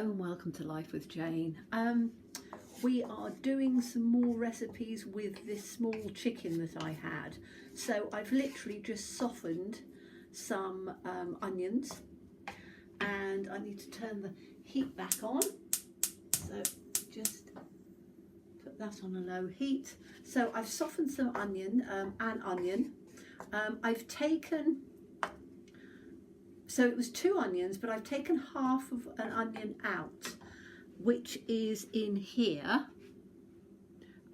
And welcome to Life with Jane. We are doing some more recipes with this small chicken that I had. So I've literally just softened some onions, and I need to turn the heat back on. So just put that on a low heat. So I've softened some onion, I've taken, so it was 2 onions, but I've taken half of an onion out, which is in here,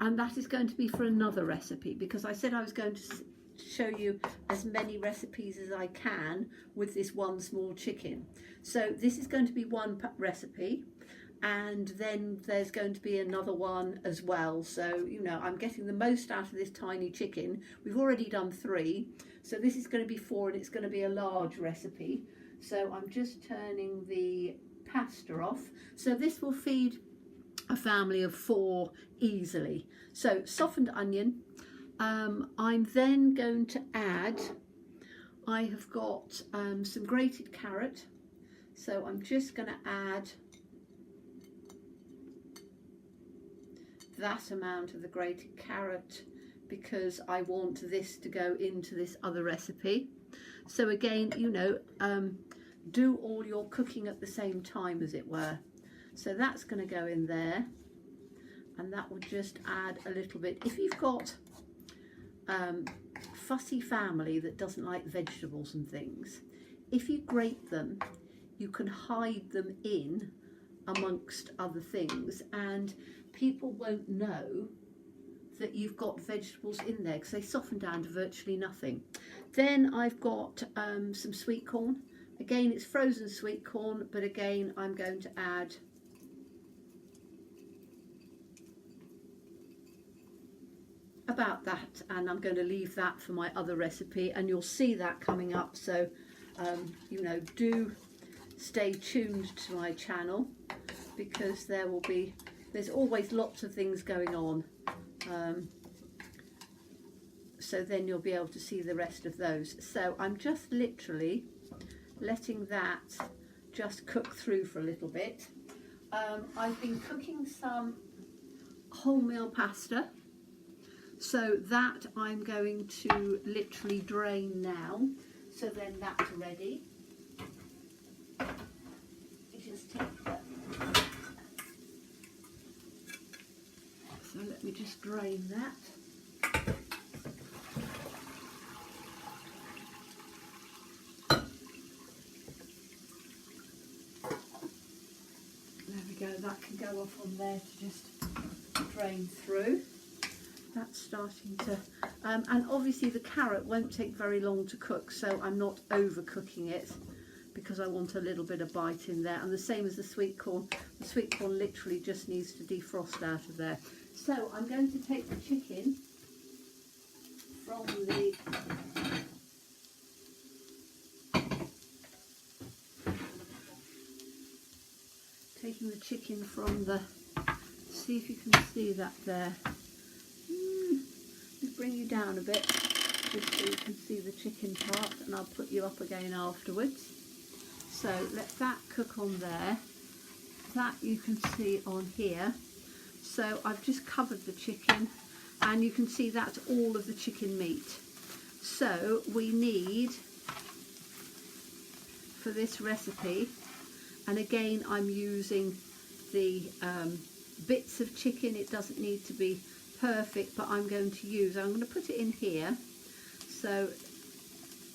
and that is going to be for another recipe, because I said I was going to show you as many recipes as I can with this one small chicken. So this is going to be one recipe, and then there's going to be another one as well. So, you know, I'm getting the most out of this tiny chicken. We've already done 3, so this is going to be 4, and it's going to be a large recipe. So I'm just turning the pasta off. So this will feed a family of 4 easily. So softened onion. I'm then going to add, I have got some grated carrot. So I'm just going to add that amount of the grated carrot, because I want this to go into this other recipe. So again, you know, do all your cooking at the same time, as it were. So that's going to go in there, and that will just add a little bit. If you've got fussy family that doesn't like vegetables and things, if you grate them, you can hide them in amongst other things, and people won't know that you've got vegetables in there, because they soften down to virtually nothing. Then I've got some sweet corn. Again, it's frozen sweet corn, but again, I'm going to add about that, and I'm going to leave that for my other recipe, and you'll see that coming up. So you know, do stay tuned to my channel, because there's always lots of things going on. So then you'll be able to see the rest of those. So I'm just literally letting that just cook through for a little bit. I've been cooking some wholemeal pasta, so that I'm going to literally drain now. So then that's ready. You just take that. So let me just drain that. There we go, that can go off on there to just drain through. That's starting to, and obviously the carrot won't take very long to cook, so I'm not overcooking it, because I want a little bit of bite in there. And the same as the sweet corn. The sweet corn literally just needs to defrost out of there. So I'm going to take the chicken from the see if you can see that there. Just bring you down a bit, just so you can see the chicken part, and I'll put you up again afterwards. So let that cook on there. That you can see on here. So I've just covered the chicken, and you can see that's all of the chicken meat. So we need, for this recipe, and again I'm using the bits of chicken. It doesn't need to be perfect, but I'm going to put it in here. So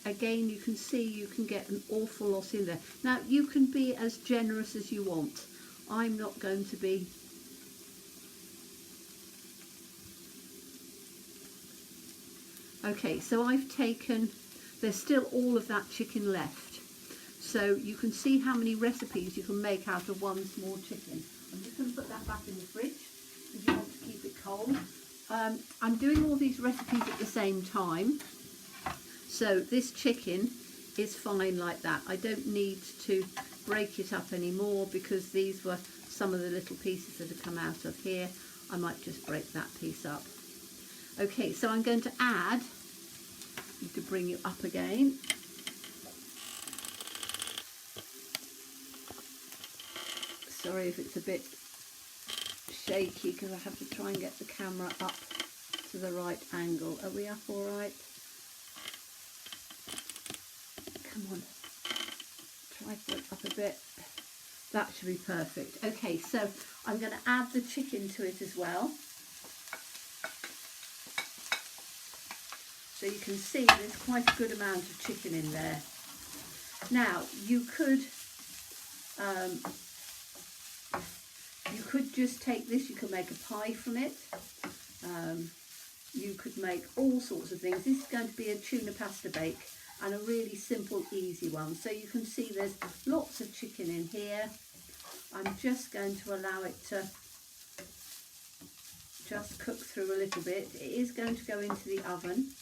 again, you can see you can get an awful lot in there. Now you can be as generous as you want. I'm not going to be. Okay, so I've taken, there's still all of that chicken left. So you can see how many recipes you can make out of one small chicken. I'm just going to put that back in the fridge, because you want to keep it cold. I'm doing all these recipes at the same time. So this chicken is fine like that. I don't need to break it up anymore, because these were some of the little pieces that have come out of here. I might just break that piece up. Okay, so I'm going to add, to bring you up again, Sorry if it's a bit shaky because I have to try and get the camera up to the right angle. Are we up all right? Come on, trifle it up a bit. That should be perfect. Okay, so I'm going to add the chicken to it as well. So you can see there's quite a good amount of chicken in there. Now you could just take this, you could make a pie from it. You could make all sorts of things. This is going to be a tuna pasta bake, and a really simple, easy one. So you can see there's lots of chicken in here. I'm just going to allow it to just cook through a little bit. It is going to go into the oven,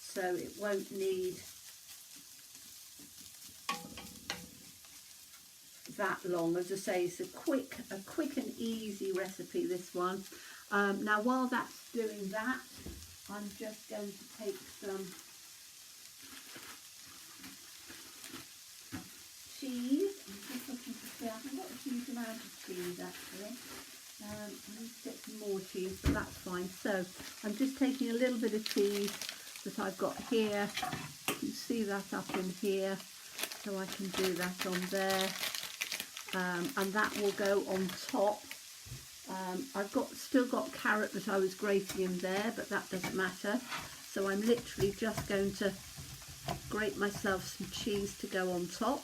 so it won't need that long. As I say, it's a quick and easy recipe, this one. Now while that's doing that, I'm just going to take some cheese. I'm just looking to see, I haven't got a huge amount of cheese actually. I need to get some more cheese, but that's fine. So I'm just taking a little bit of cheese that I've got here. You can see that up in here, so I can do that on there. And that will go on top. I've still got carrot that I was grating in there, but that doesn't matter. So I'm literally just going to grate myself some cheese to go on top,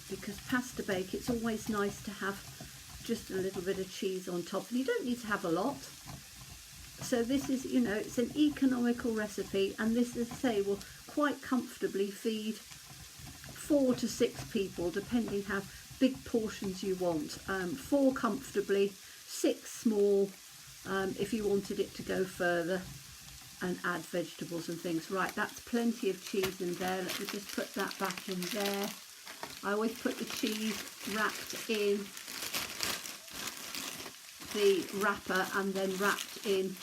because pasta bake, it's always nice to have just a little bit of cheese on top, and you don't need to have a lot. So this is, you know, it's an economical recipe, and this, as I say, will quite comfortably feed 4 to 6 people, depending how big portions you want. 4 comfortably, 6 small, if you wanted it to go further and add vegetables and things. Right, that's plenty of cheese in there. Let me just put that back in there. I always put the cheese wrapped in the wrapper and then wrapped in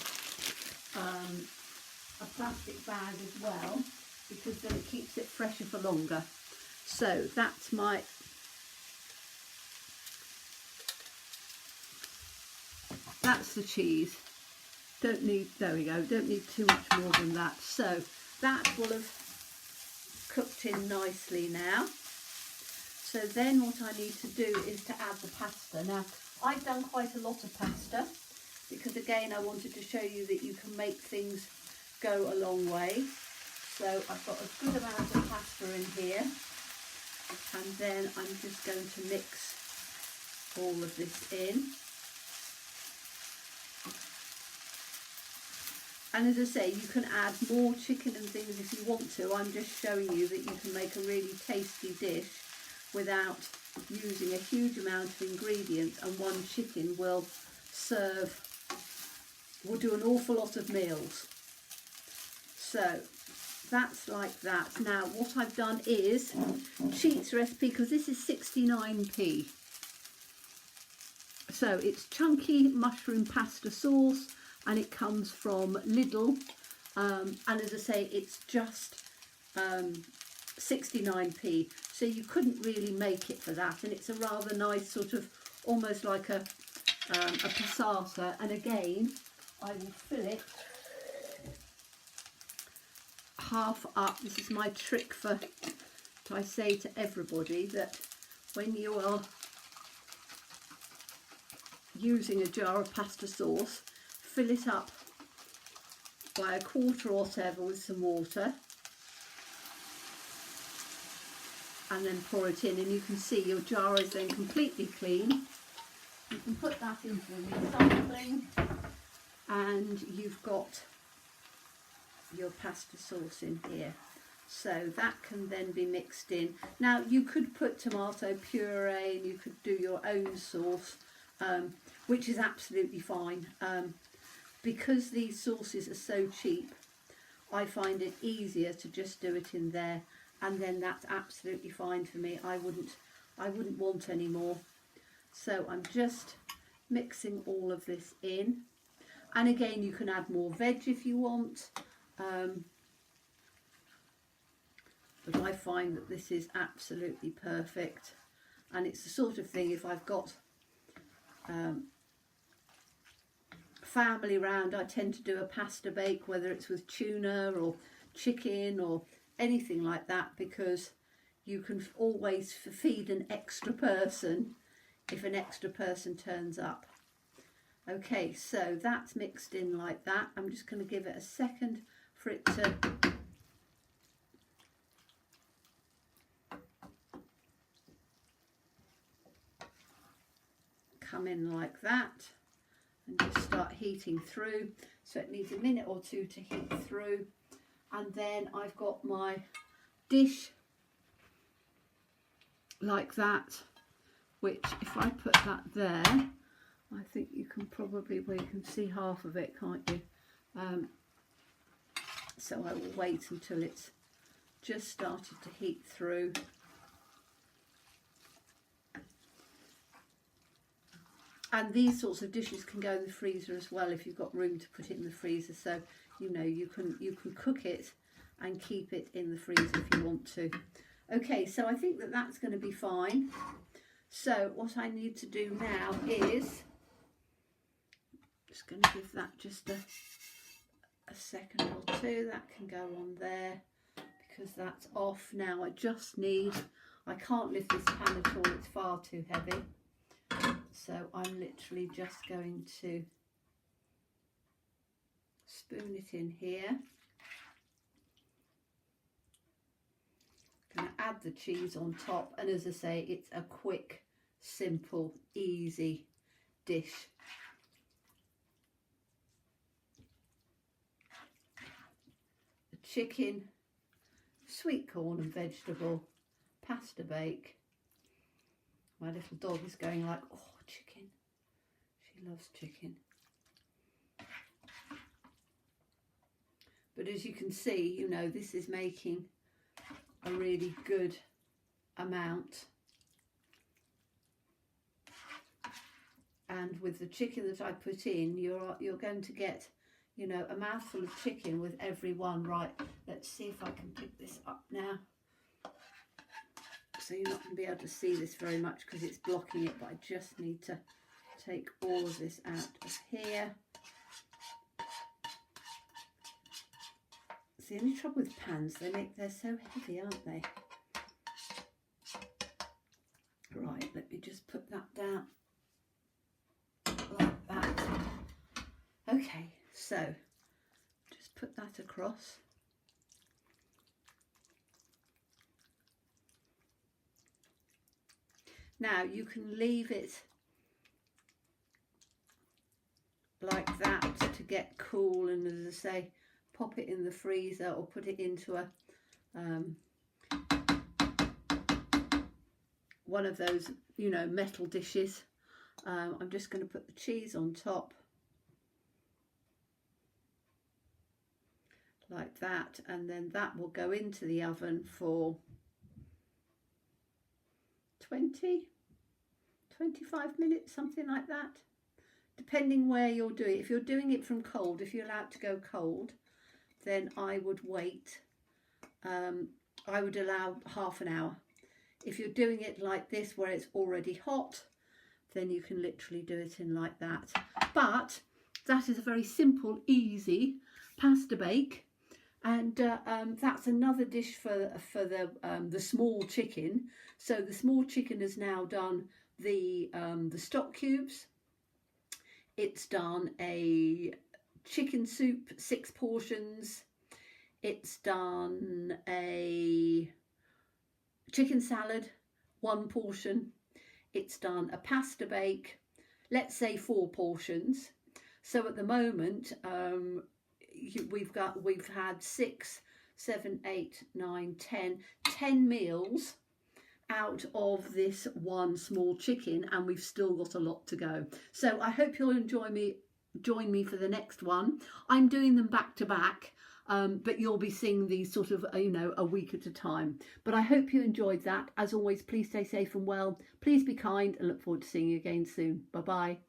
a plastic bag as well, because then it keeps it fresher for longer. So that's the cheese. Don't need, there we go, don't need too much more than that. So that will have cooked in nicely now. So then what I need to do is to add the pasta. Now I've done quite a lot of pasta, because again I wanted to show you that you can make things go a long way. So I've got a good amount of pasta in here, and then I'm just going to mix all of this in. And as I say, you can add more chicken and things if you want to. I'm just showing you that you can make a really tasty dish without using a huge amount of ingredients, and one chicken will do an awful lot of meals. So that's like that. Now what I've done is Cheat's recipe, because this is 69p. So it's chunky mushroom pasta sauce, and it comes from Lidl, and as I say, it's just 69p, so you couldn't really make it for that, and it's a rather nice sort of, almost like a passata. And again, I will fill it half up. This is my trick for, I say to everybody, that when you are using a jar of pasta sauce, fill it up by a quarter or whatever with some water, and then pour it in, and you can see your jar is then completely clean. You can put that into the recycling, and you've got your pasta sauce in here. So that can then be mixed in. Now you could put tomato puree, and you could do your own sauce, which is absolutely fine. Because these sauces are so cheap, I find it easier to just do it in there, and then that's absolutely fine for me. I wouldn't want any more. So I'm just mixing all of this in, and again you can add more veg if you want, but I find that this is absolutely perfect. And it's the sort of thing, if I've got family round, I tend to do a pasta bake, whether it's with tuna or chicken or anything like that, because you can always feed an extra person if an extra person turns up. Okay, so that's mixed in like that. I'm just going to give it a second for it to come in like that, and just start heating through. So it needs a minute or two to heat through. And then I've got my dish like that, which if I put that there, I think you can probably, well, you can see half of it, can't you? So I will wait until it's just started to heat through. And these sorts of dishes can go in the freezer as well if you've got room to put it in the freezer. So, you know, you can cook it and keep it in the freezer if you want to. Okay, so I think that that's going to be fine. So what I need to do now is, just going to give that just a second or two. That can go on there because that's off. Now I just need, I can't lift this pan at all, it's far too heavy. So I'm literally just going to spoon it in here. Going to add the cheese on top, and as I say, it's a quick, simple, easy dish. The chicken, sweet corn and vegetable, pasta bake. My little dog is going like, oh, chicken. She loves chicken. But as you can see, you know, this is making a really good amount. And with the chicken that I put in, you're going to get, you know, a mouthful of chicken with every one. Right, let's see if I can pick this up now. So you're not going to be able to see this very much because it's blocking it, but I just need to take all of this out of here. It's the only trouble with pans, they're so heavy, aren't they? Right, let me just put that down like that. Okay, so just put that across. Now you can leave it like that to get cool, and as I say, pop it in the freezer or put it into a one of those, you know, metal dishes. I'm just going to put the cheese on top like that, and then that will go into the oven for 25 minutes, something like that, depending where you're doing it. If you're doing it from cold, if you're allowed to go cold, then I would wait, I would allow half an hour. If you're doing it like this where it's already hot, then you can literally do it in like that. But that is a very simple, easy pasta bake. And that's another dish for the small chicken. So the small chicken has now done the stock cubes. It's done a chicken soup, 6 portions. It's done a chicken salad, 1 portion. It's done a pasta bake, let's say 4 portions. So at the moment, we've had 6, 7, 8, 9, 10 meals out of this one small chicken, and we've still got a lot to go. So I hope you'll join me for the next one. I'm doing them back to back, but you'll be seeing these sort of, you know, a week at a time. But I hope you enjoyed that. As always, please stay safe and well. Please be kind, and look forward to seeing you again soon. Bye bye.